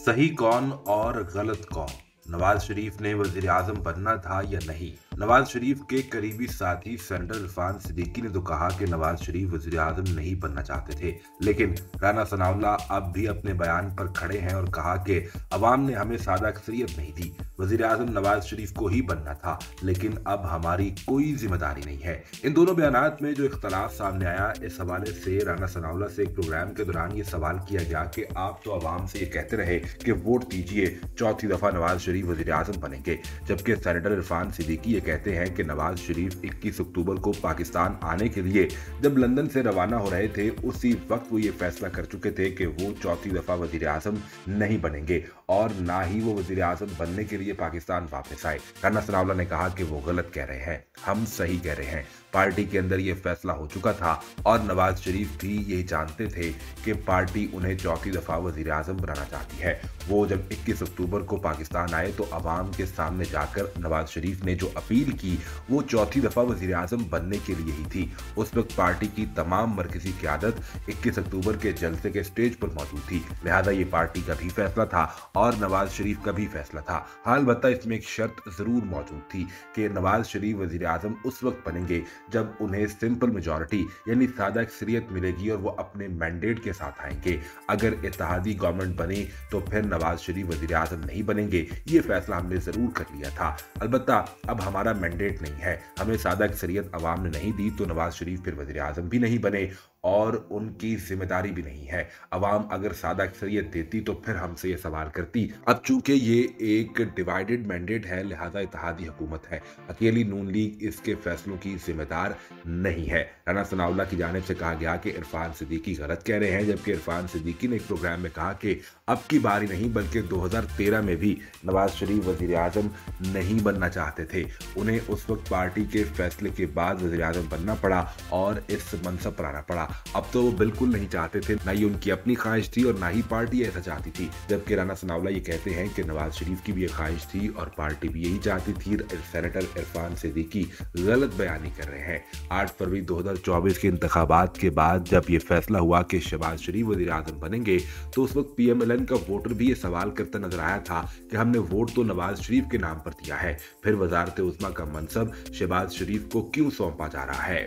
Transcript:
सही कौन और गलत कौन? नवाज शरीफ ने वजीर आजम बनना था या नहीं? नवाज शरीफ के करीबी साथी सेनेटर इरफान सिद्दीकी ने तो कहा कि नवाज शरीफ वजीर आजम नहीं बनना चाहते थे, लेकिन राना सनाउल्लाह अब भी अपने बयान पर खड़े हैं और कहा कि अवाम ने हमें सादा अक्सरियत नहीं दी, वजीर आजम नवाज शरीफ को ही बनना था, लेकिन अब हमारी कोई जिम्मेदारी नहीं है। इन दोनों बयानात में जो इख्तलाफ सामने आया, इस हवाले से राना सनाउल्लाह से एक प्रोग्राम के दौरान ये सवाल किया गया कि आप तो अवाम से ये कहते रहे कि वोट दीजिए, चौथी दफा नवाज शरीफ वजीर आजम बनेंगे, जबकि सेनेटर इरफान सिद्दीकी ये कहते हैं कि नवाज शरीफ 21 अक्टूबर को पाकिस्तान आने के लिए जब लंदन से रवाना हो रहे थे, उसी वक्त वो ये फैसला कर चुके थे कि वो चौथी दफा वजीर आजम नहीं बनेंगे और ना ही वो वजीर आजम बनने के लिए पाकिस्तान वापस आए। राना सनाउल्लाह ने कहा कि वो गलत कह रहे हैं, हम सही कह रहे हैं। पार्टी के अंदर ये फैसला हो चुका था और नवाज शरीफ भी यही जानते थे कि पार्टी उन्हें चौथी दफा वजीर आजम बनाना चाहती है। वो जब 21 अक्टूबर को पाकिस्तान आए तो अवाम के सामने जाकर नवाज शरीफ ने जो अपील की वो चौथी दफा वजीर आजम बनने के लिए ही थी। उस वक्त पार्टी की तमाम मरकजी क़यादत 21 अक्टूबर के जलसे के स्टेज पर मौजूद थी, लिहाजा ये पार्टी का भी फैसला था और नवाज शरीफ का भी फैसला था। हाल बता इसमें एक शर्त जरूर मौजूद थी कि नवाज शरीफ वजीर आजम उस वक्त बनेंगे जब उन्हें सिंपल मेजॉरिटी यानी सादा अक्सरियत मिलेगी और वो अपने मैंडेट के साथ आएंगे। अगर इत्तेहादी गवर्नमेंट बनी तो फिर नवाज शरीफ वजीर आजम नहीं बनेंगे, ये फैसला हमने जरूर कर लिया था। अलबत्ता अब हमारा मैंडेट नहीं है, हमें सादा अक्सरियत अवाम ने नहीं दी तो नवाज शरीफ फिर वजीर आजम भी नहीं बने और उनकी जिम्मेदारी भी नहीं है। अवाम अगर सादा अक्सरियत देती तो फिर हमसे ये सवाल करती। अब चूंकि ये एक डिवाइडेड मैंडेट है, लिहाजा इत्तेहादी हुकूमत है, अकेली नून लीग इसके फैसलों की जिम्मेदार नहीं है। राना सनाउल्लाह की जानिब से कहा गया कि इरफान सिद्दीकी गलत कह रहे हैं, जबकि इरफान सिद्दीकी ने एक प्रोग्राम में कहा कि अब की बारी नहीं बल्कि 2013 में भी नवाज शरीफ वजीर आजम नहीं बनना चाहते थे। उन्हें उस वक्त पार्टी के फैसले के बाद वजीर आजम बनना पड़ा और इस मनसब पर आना पड़ा। अब तो वो बिल्कुल नहीं चाहते थे, ना ही उनकी अपनी ख्वाहिश थी और ना ही पार्टी ऐसा चाहती थी। जबकि राना सनाउल्लाह ये कहते हैं कि नवाज शरीफ की भी ये ख्वाहिश थी और पार्टी भी यही चाहती थी। सेनेटर इरफान सिद्दीकी गलत बयानी कर रहे हैं। 8 फरवरी 2024 के इंतखाबात के बाद जब ये फैसला हुआ कि शहबाज शरीफ वजीर आजम बनेंगे तो उस वक्त PMLN का वोटर भी ये सवाल करता नजर आया था कि हमने वोट तो नवाज शरीफ के नाम पर दिया है, फिर वजारत उस्मा का मनसब शहबाज शरीफ को क्यों सौंपा जा रहा है।